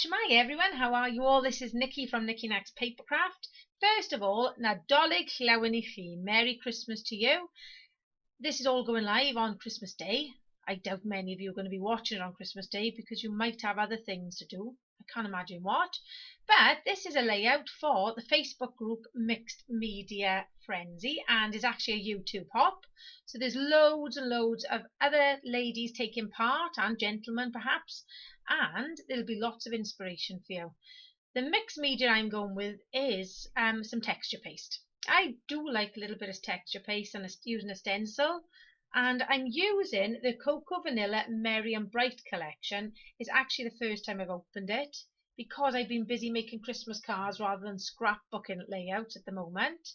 Shmai everyone, how are you all? This is Nikki from Nikki Next Papercraft. First of all, Nadolig llawen I chi. Merry Christmas to you. This is all going live on Christmas Day. I doubt many of you are going to be watching it on Christmas Day because you might have other things to do. I can't imagine what. But this is a layout for the Facebook group Mixed Media Frenzy, and it's actually a YouTube hop. So there's loads and loads of other ladies taking part, and gentlemen perhaps, and there'll be lots of inspiration for you. The mixed media I'm going with is some texture paste. I do like a little bit of texture paste and using a stencil, and I'm using the Cocoa Vanilla Merry and Bright collection. It's actually the first time I've opened it because I've been busy making Christmas cards rather than scrapbooking layouts at the moment.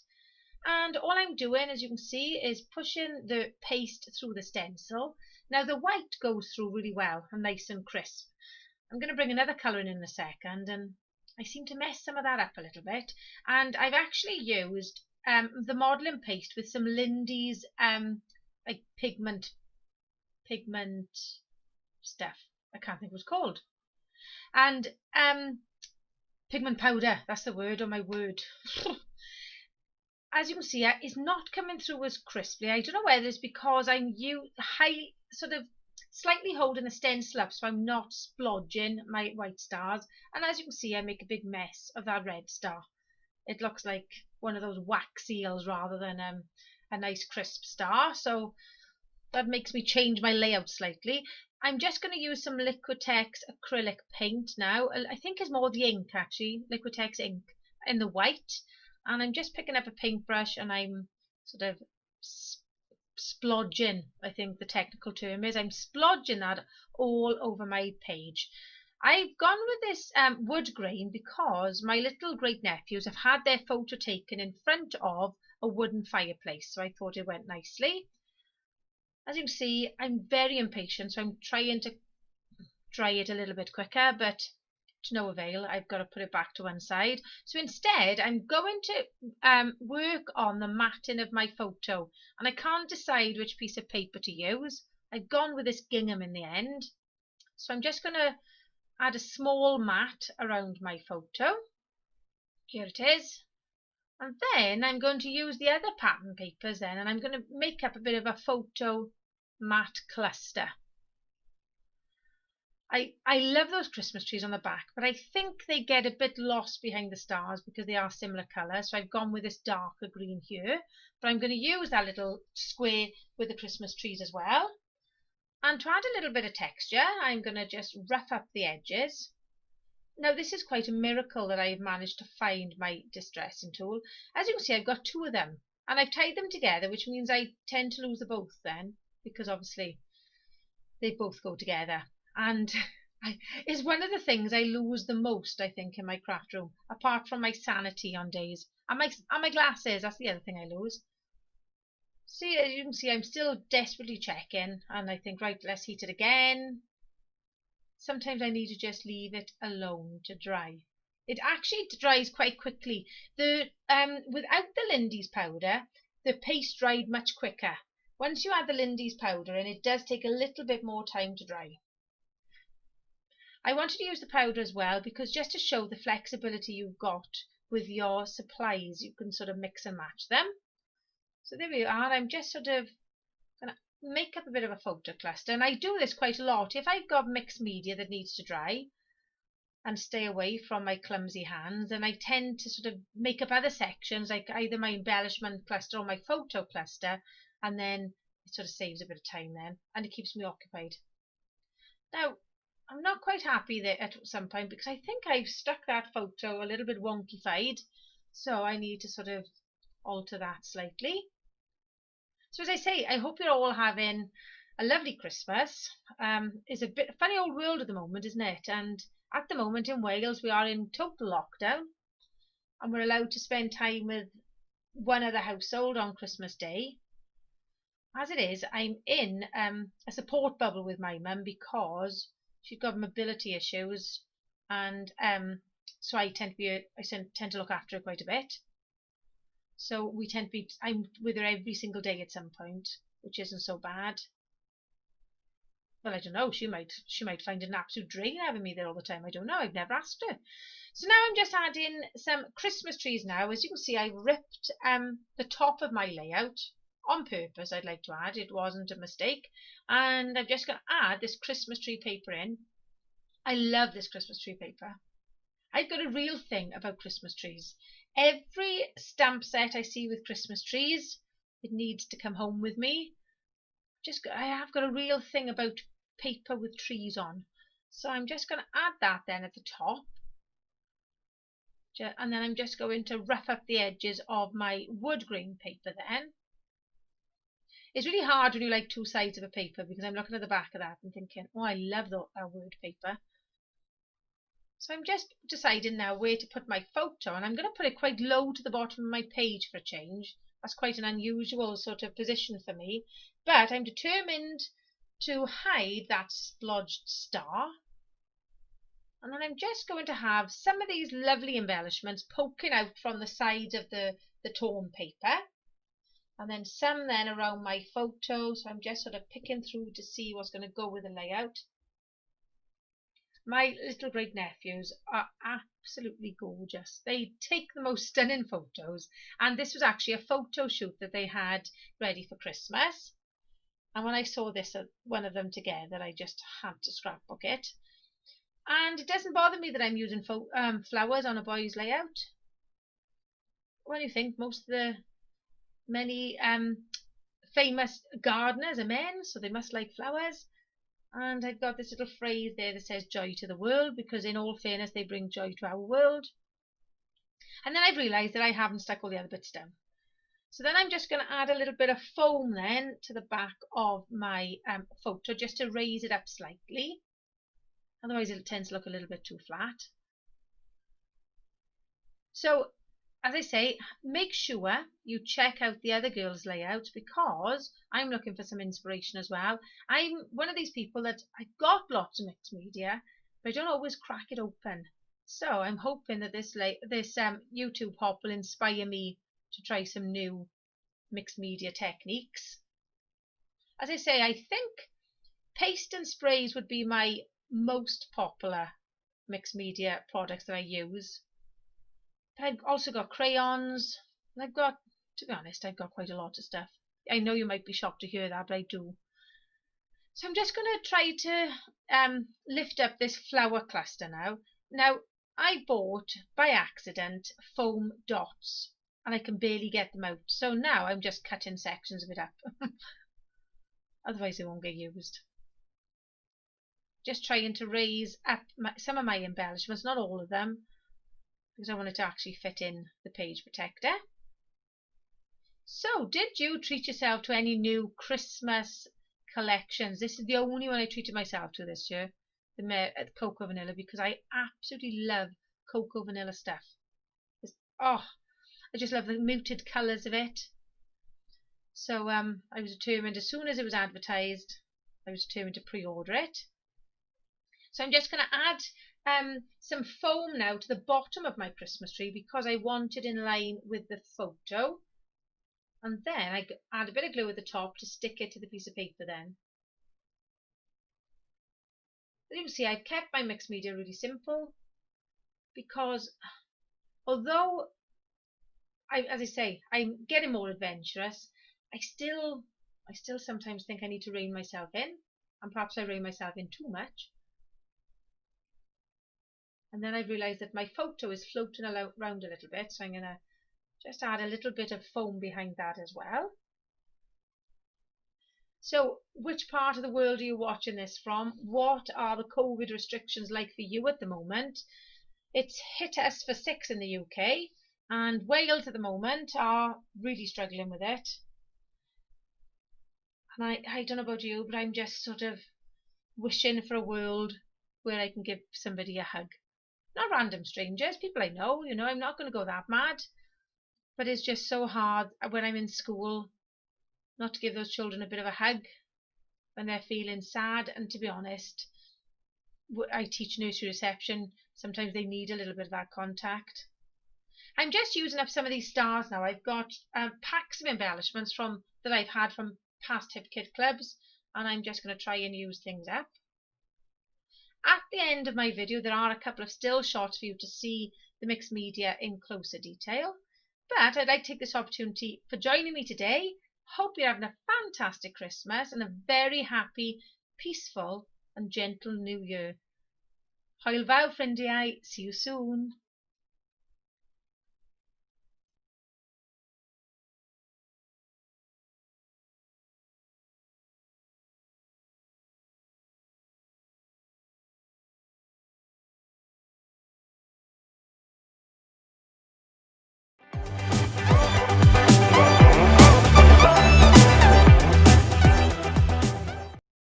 And all I'm doing, as you can see, is pushing the paste through the stencil. Now the white goes through really well and nice and crisp. I'm going to bring another colour in a second, and I seem to mess some of that up a little bit. And I've actually used the modelling paste with some Lindy's like pigment stuff. I can't think what it's called. And pigment powder, that's the word, or my word. As you can see, it's not coming through as crisply. I don't know whether it's because I'm slightly holding the stencil up so I'm not splodging my white stars. And as you can see, I make a big mess of that red star. It looks like one of those wax seals rather than a nice crisp star. So that makes me change my layout slightly. I'm just going to use some Liquitex acrylic paint now. I think it's more the ink actually, Liquitex ink in the white. And I'm just picking up a paintbrush and I'm sort of splodging, I think the technical term is. I'm splodging that all over my page. I've gone with this wood grain because my little great nephews have had their photo taken in front of a wooden fireplace, so I thought it went nicely. As you can see, I'm very impatient, so I'm trying to dry it a little bit quicker, but to no avail. I've got to put it back to one side. So instead, I'm going to work on the matting of my photo, and I can't decide which piece of paper to use. I've gone with this gingham in the end. So I'm just going to add a small mat around my photo. Here it is. And then I'm going to use the other pattern papers then, and I'm going to make up a bit of a photo mat cluster. I love those Christmas trees on the back, but I think they get a bit lost behind the stars because they are similar colour. So I've gone with this darker green here, but I'm going to use that little square with the Christmas trees as well. And to add a little bit of texture, I'm going to just rough up the edges. Now this is quite a miracle that I've managed to find my distressing tool. As you can see, I've got two of them, and I've tied them together, which means I tend to lose the both then, because obviously they both go together. And it's one of the things I lose the most, I think, in my craft room, apart from my sanity on days. And my glasses, that's the other thing I lose. See, as you can see, I'm still desperately checking, and I think, right, let's heat it again. Sometimes I need to just leave it alone to dry. It actually dries quite quickly. Without the Lindy's powder, the paste dried much quicker. Once you add the Lindy's powder in, it does take a little bit more time to dry. I wanted to use the powder as well because just to show the flexibility you've got with your supplies, you can sort of mix and match them. So there we are. I'm just sort of going to make up a bit of a photo cluster, and I do this quite a lot. If I've got mixed media that needs to dry and stay away from my clumsy hands, then I tend to sort of make up other sections, like either my embellishment cluster or my photo cluster, and then it sort of saves a bit of time then, and it keeps me occupied. Now, I'm not quite happy there at some point because I think I've stuck that photo a little bit wonky-fied, so I need to sort of alter that slightly. So as I say, I hope you're all having a lovely Christmas. It's a bit funny old world at the moment, isn't it? And at the moment in Wales, we are in total lockdown, and we're allowed to spend time with one other household on Christmas Day. As it is, I'm in a support bubble with my mum because she's got mobility issues, and so I tend to look after her quite a bit. So I'm with her every single day at some point, which isn't so bad. Well, I don't know. She might find it an absolute drain having me there all the time. I don't know. I've never asked her. So now I'm just adding some Christmas trees now. As you can see, I ripped the top of my layout on purpose. I'd like to add. It wasn't a mistake. And I'm just going to add this Christmas tree paper in. I love this Christmas tree paper. I've got a real thing about Christmas trees. Every stamp set I see with Christmas trees, it needs to come home with me. I have got a real thing about paper with trees on. So I'm just going to add that then at the top. And then I'm just going to rough up the edges of my wood grain paper then. It's really hard when you like two sides of a paper, because I'm looking at the back of that and thinking, oh, I love that word paper. So I'm just deciding now where to put my photo, and I'm going to put it quite low to the bottom of my page for a change. That's quite an unusual sort of position for me, but I'm determined to hide that splodged star. And then I'm just going to have some of these lovely embellishments poking out from the sides of the torn paper, and then some then around my photo. So I'm just sort of picking through to see what's going to go with the layout. My little great nephews are absolutely gorgeous. They take the most stunning photos, and this was actually a photo shoot that they had ready for Christmas. And when I saw this one of them together, I just had to scrapbook it. And it doesn't bother me that I'm using flowers on a boy's layout. When you think most of the many famous gardeners are men, so they must like flowers. And I've got this little phrase there that says joy to the world, because in all fairness they bring joy to our world. And then I've realised that I haven't stuck all the other bits down. So then I'm just going to add a little bit of foam then to the back of my photo, just to raise it up slightly. Otherwise it tends to look a little bit too flat. So as I say, make sure you check out the other girls' layouts, because I'm looking for some inspiration as well. I'm one of these people that I've got lots of mixed media, but I don't always crack it open. So I'm hoping that this YouTube hop will inspire me to try some new mixed media techniques. As I say, I think paste and sprays would be my most popular mixed media products that I use. I've also got crayons, and I've got, to be honest, I've got quite a lot of stuff. I know you might be shocked to hear that, but I do. So I'm just going to try to lift up this flower cluster now. Now, I bought, by accident, foam dots, and I can barely get them out. So now I'm just cutting sections of it up. Otherwise they won't get used. Just trying to raise up some of my embellishments, not all of them, because I want it to actually fit in the page protector. So, did you treat yourself to any new Christmas collections? This is the only one I treated myself to this year, the Cocoa Vanilla, because I absolutely love Cocoa Vanilla stuff. I just love the muted colours of it. So I was determined, as soon as it was advertised, I was determined to pre-order it. So I'm just going to add some foam now to the bottom of my Christmas tree, because I want it in line with the photo. And then I add a bit of glue at the top to stick it to the piece of paper then. As you can see, I've kept my mixed media really simple, because although, as I say, I'm getting more adventurous, I still sometimes think I need to rein myself in, and perhaps I rein myself in too much. And then I've realised that my photo is floating around a little bit, so I'm going to just add a little bit of foam behind that as well. So, which part of the world are you watching this from? What are the COVID restrictions like for you at the moment? It's hit us for 6 in the UK, and Wales at the moment are really struggling with it. And I don't know about you, but I'm just sort of wishing for a world where I can give somebody a hug. Not random strangers, people I know, I'm not going to go that mad. But it's just so hard when I'm in school not to give those children a bit of a hug when they're feeling sad. And to be honest, I teach nursery reception. Sometimes they need a little bit of that contact. I'm just using up some of these stars now. I've got packs of embellishments that I've had from past Hip Kit clubs. and I'm just going to try and use things up. At the end of my video there are a couple of still shots for you to see the mixed media in closer detail, but I'd like to take this opportunity for joining me today. Hope you're having a fantastic Christmas and a very happy, peaceful and gentle New Year. Hwyl fawr ffrindiau, see you soon.